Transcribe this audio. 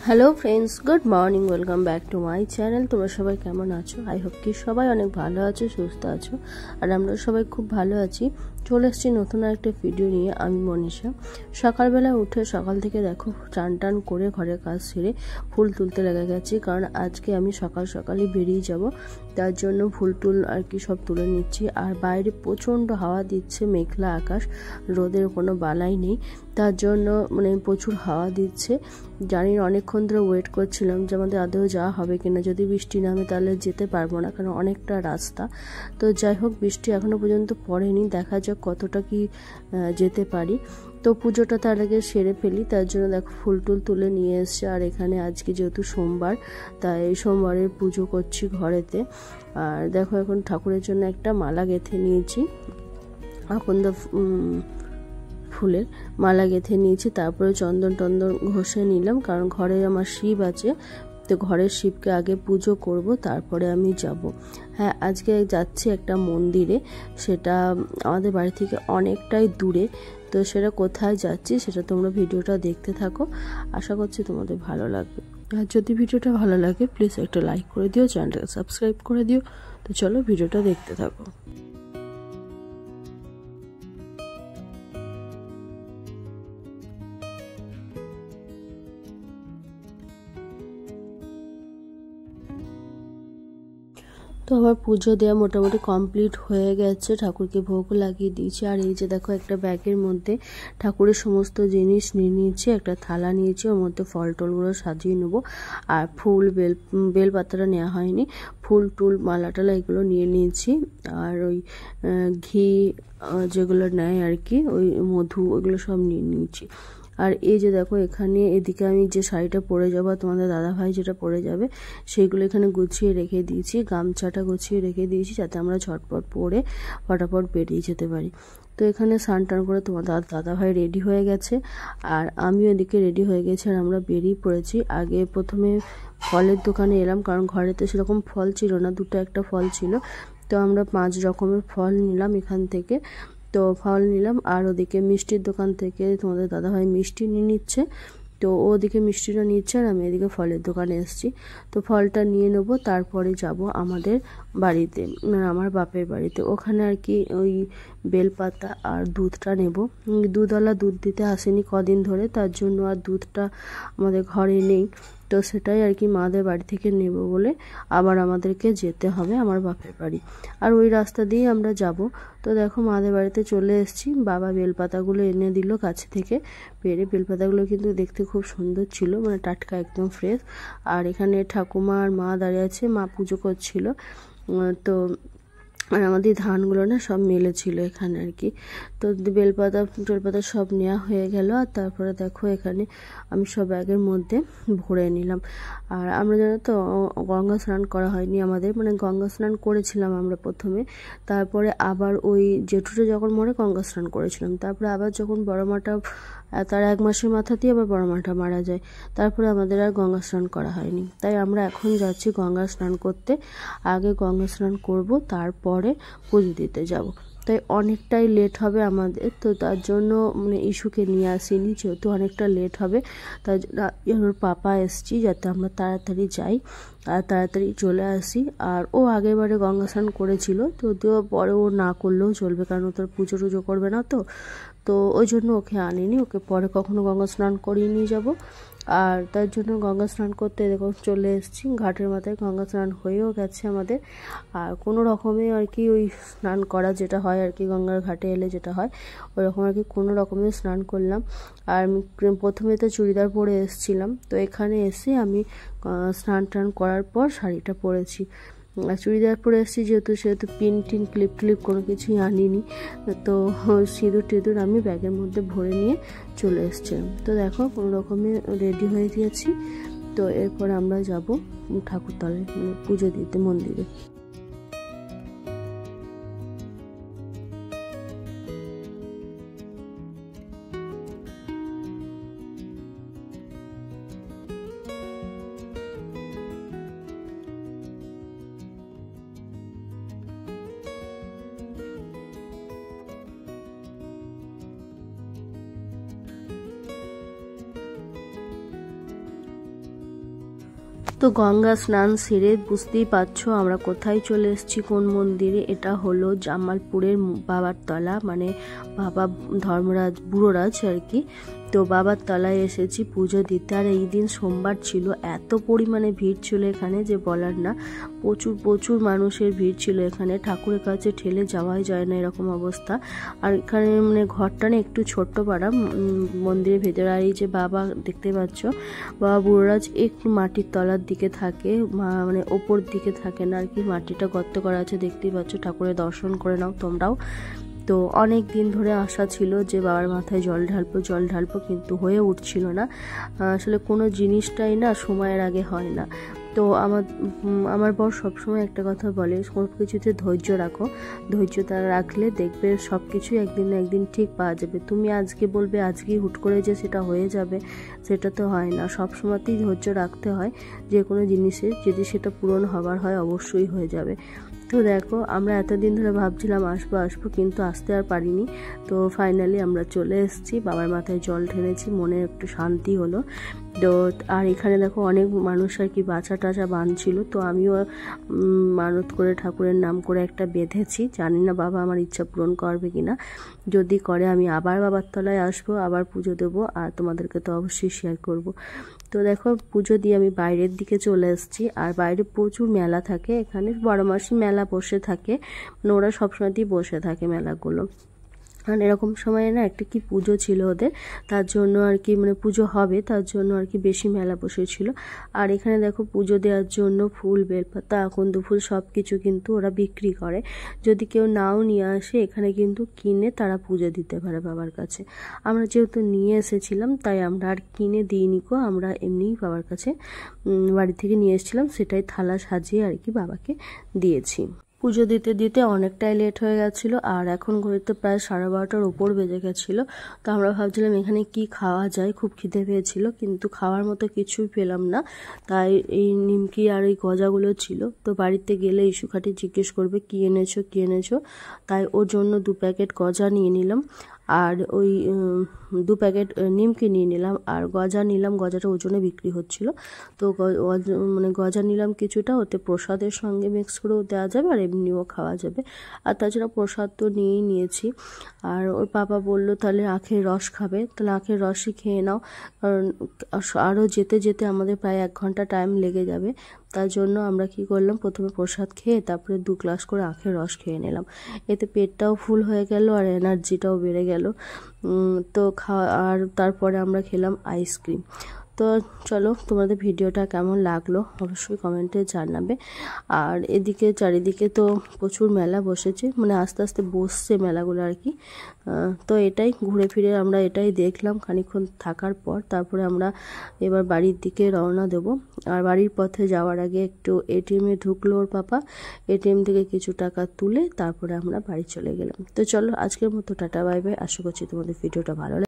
Hello friends, good morning, welcome back to my channel. তোমরা সবাই কেমন আছো? আই হোপ কি সবাই অনেক ভালো আছো, সুস্থ আছো, আর আমরা সবাই খুব ভালো আছি। চলে এসেছি নতুন একটা ভিডিও নিয়ে। আমি মনীষা। সকালবেলা উঠে সকাল থেকে দেখো চান টান করে ঘরের কাজ সেরে ফুল তুলতে লেগে গেছি, কারণ আজকে আমি সকাল সকালই বেরিয়ে যাব। তার জন্য ফুল টুল আর কি সব তুলে নিচ্ছি। আর বাইরে প্রচণ্ড হাওয়া দিচ্ছে, মেঘলা আকাশ, রোদের কোনো বালাই নেই। তার জন্য প্রচুর হাওয়া দিচ্ছে। জানি অনেকক্ষণ ধরে ওয়েট করছিলাম যে আমাদের আদৌ যাওয়া হবে কিনা। যদি বৃষ্টি নামে তাহলে যেতে পারবো না, কারণ অনেকটা রাস্তা। তো যাই হোক, বৃষ্টি এখনো পর্যন্ত পড়েনি, দেখা যাক কতটা কি যেতে পারি। তো পুজোটা তার আগে সেরে ফেলি, তার জন্য দেখো ফুল টুল তুলে নিয়ে এসছে। আর এখানে আজকে যেহেতু সোমবার, তাই সোমবারের পুজো করছি ঘরেতে। আর দেখো এখন ঠাকুরের জন্য একটা মালা গেঁথে নিয়েছি, আকন্দ ফুলের মালা গেঁথে নিয়েছি। তারপরে চন্দন টন্দন ঘষে নিলাম, কারণ ঘরে আমার শিব আছে, তো ঘরের শিবকে আগে পুজো করব, তারপরে আমি যাব। হ্যাঁ, আজকে যাচ্ছি একটা মন্দিরে, সেটা আমাদের বাড়ি থেকে অনেকটাই দূরে। তো সেটা কোথায় যাচ্ছি সেটা তোমরা ভিডিওটা দেখতে থাকো, আশা করছি তোমাদের ভালো লাগবে। আর যদি ভিডিওটা ভালো লাগে প্লিজ একটা লাইক করে দিও, চ্যানেলটাকে সাবস্ক্রাইব করে দিও। তো চলো ভিডিওটা দেখতে থাকো। তো আমার পুজো দেওয়া মোটামুটি কমপ্লিট হয়ে গেছে, ঠাকুরকে ভোগ লাগিয়ে দিয়েছি। আর এই যে দেখো একটা ব্যাগের মধ্যে ঠাকুরের সমস্ত জিনিস নিয়ে নিয়েছি, একটা থালা নিয়েছি, ওর মধ্যে ফল টলগুলো সাজিয়ে নেবো। আর ফুল বেলপাতাটা নেওয়া হয়নি, ফুল টুল মালা টালা এগুলো নিয়ে নিয়েছি। আর ওই ঘি যেগুলো নেয় আর কি, ওই মধু, ওইগুলো সব নিয়ে নিয়েছি। আর এই যে দেখো এখানে এদিকে আমি যে শাড়িটা পরে যাবো, তোমাদের দাদাভাই যেটা পরে যাবে, সেইগুলো এখানে গুছিয়ে রেখে দিয়েছি। গামছাটা গুছিয়ে রেখে দিয়েছি যাতে আমরা ঝটপট পরে ফটাফট বেরিয়ে যেতে পারি। তো এখানে স্নান টান করে তোমার দাদাভাই রেডি হয়ে গেছে, আর আমিও এদিকে রেডি হয়ে গেছি। আর আমরা বেরিয়ে পড়েছি। আগে প্রথমে ফলের দোকানে এলাম, কারণ ঘরেতে সেরকম ফল ছিল না, দুটো একটা ফল ছিল। তো আমরা 5 রকমের ফল নিলাম এখান থেকে। তো ফল নিলাম, আর ওদিকে মিষ্টির দোকান থেকে তোমাদের দাদাভাই মিষ্টি নিয়ে নিচ্ছে। তো ওদিকে মিষ্টিটা নিচ্ছে, আর আমি এদিকে ফলের দোকানে এসেছি। তো ফলটা নিয়ে নেব, তারপরে যাব আমাদের বাড়িতে, আমার বাপের বাড়িতে। ওখানে আর কি ওই বেলপাতা আর দুধটা নেব। দুধওয়ালা দুধ দিতে আসেনি কদিন ধরে, তার জন্য আর দুধটা আমাদের ঘরে নেই। তো সেটাই আর কি মাদের বাড়ি থেকে নেব বলে আবার আমাদেরকে যেতে হবে আমার বাপের বাড়ি। আর ওই রাস্তা দিয়ে আমরা যাব। তো দেখো মাদের বাড়িতে চলে এসেছি। বাবা বেলপাতাগুলো এনে দিল কাছে থেকে পেরে। বেলপাতাগুলো কিন্তু দেখতে খুব সুন্দর ছিল, টাটকা, একদম ফ্রেশ। আর এখানে ঠাকুমা আর মা দাঁড়িয়ে আছে, মা পুজো করছিল। তো আর আমাদের ধানগুলো না সব মেলেছিল এখানে আর কি। তো বেলপাতা সব নেওয়া হয়ে গেল। আর তারপরে দেখো এখানে আমি সব ব্যাগের মধ্যে ভরে নিলাম। আর আমরা জানো তো গঙ্গা স্নান করা হয়নি আমাদের, গঙ্গা স্নান করেছিলাম আমরা প্রথমে, তারপরে আবার ওই জেঠুটা যখন মরে গঙ্গা স্নান করেছিলাম, তারপরে আবার যখন বড় মাটা তার 1 মাসের মাথাতেই আবার বড় মাটা মারা যায়, তারপরে আমাদের আর গঙ্গা স্নান করা হয়নি। তাই আমরা এখন যাচ্ছি গঙ্গা স্নান করতে। আগে গঙ্গা স্নান করব, তারপরে পুজো দিতে যাব। তাই অনেকটাই লেট হবে আমাদের। তো তার জন্য ইস্যুকে নিয়ে আসিনি, যেহেতু অনেকটা লেট হবে, তার জন্য ওর পাপা এসছি যাতে আমরা তাড়াতাড়ি যাই আর তাড়াতাড়ি চলে আসি। আর ও আগেরবারে গঙ্গা স্নান করেছিল, যদিও পরে ও না করলেও চলবে, কারণ ও তোর পুজো টুজো করবে না। তো ওই জন্য ওকে আনিনি, ওকে পরে কখনো গঙ্গা স্নান করিয়ে নিয়ে যাবো। আর তার জন্য গঙ্গা স্নান করতে দেখো চলে এসেছি ঘাটের মাথায়। গঙ্গা স্নান হয়েও গেছে আমাদের। আর কোনো রকমে আর কি ওই স্নান করা যেটা হয় আর কি, গঙ্গার ঘাটে এলে যেটা হয় ওই রকম আর কি কোনো রকমে স্নান করলাম। আর আমি প্রথমে তো চুড়িদার পরে এসেছিলাম, তো এখানে এসে আমি স্নান টান করার পর শাড়িটা পরেছি। চুড়িদার পরে এসেছি সেহেতু পিন টিন ক্লিপ কোনো কিছুই আনিনি। তো সিঁদুর টিঁদুর আমি ব্যাগের মধ্যে ভরে নিয়ে চলে এসেছিলাম। তো দেখো কোনো রকমে রেডি হয়ে গিয়েছি। তো এরপর আমরা যাব ঠাকুরতলায়, পুজো দিতে মন্দিরে। তো গঙ্গা স্নান সেরে বুঝতেই পারছো আমরা কোথায় চলে এসেছি, কোন মন্দিরে। এটা হলো জামালপুরের বাবার তলা, মানে বাবা ধর্মরাজ বুড়োরাজ আর কি। তো বাবার তলায় এসেছি পুজো দিতে। আর এই দিন সোমবার ছিল, এত পরিমাণে ভিড় ছিল এখানে যে বলার না। প্রচুর মানুষের ভিড় ছিল এখানে, ঠাকুরের কাছে ঠেলে যাওয়াই যায় না এরকম অবস্থা। আর এখানে মানে ঘরটা না একটু ছোট্ট পাড়া মন্দিরের ভেতরে। আর এই যে বাবা দেখতে পাচ্ছ, বাবা বুড়োরাজ একটু মাটির তলার দিকে থাকে, মানে ওপর দিকে থাকে না আর কি। মাটিটা গর্ত করা আছে দেখতেই পাচ্ছ। ঠাকুরের দর্শন করে নাও তোমরাও। তো অনেক দিন ধরে আশা ছিল যে বাবার মাথায় জল ঢালবো, কিন্তু হয়ে উঠছিল না। আসলে কোনো জিনিসটাই না সময়ের আগে হয় না। তো আমার বর সবসময় একটা কথা বলে, সব কিছুতে ধৈর্য রাখো, ধৈর্য রাখলে দেখবে সব কিছুই একদিন না একদিন ঠিক পাওয়া যাবে। তুমি আজকে বলবে আজকেই হুট করে যে সেটা হয়ে যাবে, সেটা তো হয় না। সব সময়তেই ধৈর্য রাখতে হয় যে কোনো জিনিসের, যদি সেটা পূরণ হবার হয় অবশ্যই হয়ে যাবে। তো দেখো, আমরা এতদিন ধরে ভাবছিলাম আসবো, কিন্তু আসতে আর পারিনি। তো ফাইনালি আমরা চলে এসেছি, বাবার মাথায় জল ঢেলেছি, মনে একটু শান্তি হলো। তো আর এখানে দেখো অনেক মানুষ আর কি বাছা টাছা বাঁধছিল। তো আমিও মানত করে ঠাকুরের নাম করে একটা বেঁধেছি। জানি না বাবা আমার ইচ্ছা পূরণ করবে কিনা। যদি করে আমি আবার বাবার তলায় আসবো, আবার পুজো দেবো, আর তোমাদেরকে তো অবশ্যই শেয়ার করব। তো দেখো, পুজো দিয়ে আমি বাইরের দিকে চলে এসেছি। আর বাইরে প্রচুর মেলা থাকে, এখানে 12 মাসই মেলা বসে থাকে, মানে ওরা সবসময়তেই বসে থাকে মেলাগুলো। আর এরকম সময়ে না একটা কি পুজো ছিল ওদের, তার জন্য আর কি, মানে পুজো হবে তার জন্য আর কি বেশি মেলা বসেছিল। আর এখানে দেখো পুজো দেওয়ার জন্য ফুল, বেলপাতা, আকন্দ ফুল সব কিছু কিন্তু ওরা বিক্রি করে। যদি কেউ নাও নিয়ে আসে, এখানে কিন্তু কিনে তারা পুজো দিতে পারে বাবার কাছে। আমরা যেহেতু নিয়ে এসেছিলাম তাই আমরা আর কিনে দিইনি কো, আমরা এমনিই বাবার কাছে বাড়ি থেকে নিয়ে এসেছিলাম, সেটাই থালা সাজিয়ে আর কি বাবাকে দিয়েছি। পুজো দিতে দিতে অনেকটাই লেট হয়ে গেছিলো, আর এখন ঘড়িতে প্রায় 12:30টার ওপর বেজে গেছিলো। তো আমরা ভাবছিলাম এখানে কি খাওয়া যায়, খুব খিদে পেয়েছিল, কিন্তু খাওয়ার মতো কিছুই পেলাম না। তাই এই নিমকি আর এই গজাগুলো ছিল। তো বাড়িতে গেলে ইস্যুখাটি জিজ্ঞেস করবে কি এনেছো, তাই ওর জন্য 2 প্যাকেট গজা নিয়ে নিলাম, আর ওই 2 প্যাকেট নিমকি নিয়ে নিলাম, আর গজা নিলাম। গজাটা ওজনে বিক্রি হচ্ছিল, তো মানে গজা নিলাম কিছুটা, ওতে প্রসাদের সঙ্গে মিক্স করেও দেওয়া যাবে আর এমনিও খাওয়া যাবে। আর তাছাড়া প্রসাদ তো নিয়েই নিয়েছি। আর ওর বাবা বলল তাহলে আখের রস খাবে, তাহলে আখের রসই খেয়ে নাও, কারণ আরও যেতে যেতে আমাদের প্রায় 1 ঘন্টা টাইম লেগে যাবে। তার জন্য আমরা কি করলাম, প্রথমে প্রসাদ খেয়ে তারপরে 2 গ্লাস করে আখের রস খেয়ে নিলাম। এতে পেটটাও ফুল হয়ে গেল আর এনার্জিটাও বেড়ে গেল। তো আর তারপরে আমরা খেলাম আইসক্রিম। তো চলো, তোমাদের ভিডিওটা কেমন লাগলো অবশ্যই কমেন্টে জানাবে। আর এদিকে চারিদিকে তো প্রচুর মেলা বসেছে, মানে আস্তে আস্তে বসছে মেলাগুলো আর কি। তো এটাই ঘুরে ফিরে আমরা এটাই দেখলাম খানিকক্ষণ থাকার পর। তারপরে আমরা এবার বাড়ির দিকে রওনা দেব। আর বাড়ির পথে যাওয়ার আগে একটু এটিএমে ঢুকলো ওর পাপা, এটিএম থেকে কিছু টাকা তুলে তারপরে আমরা বাড়ি চলে গেলাম। তো চলো, আজকের মতো টাটা বাই বাই। আশা করছি তোমাদের ভিডিওটা ভালো লাগে।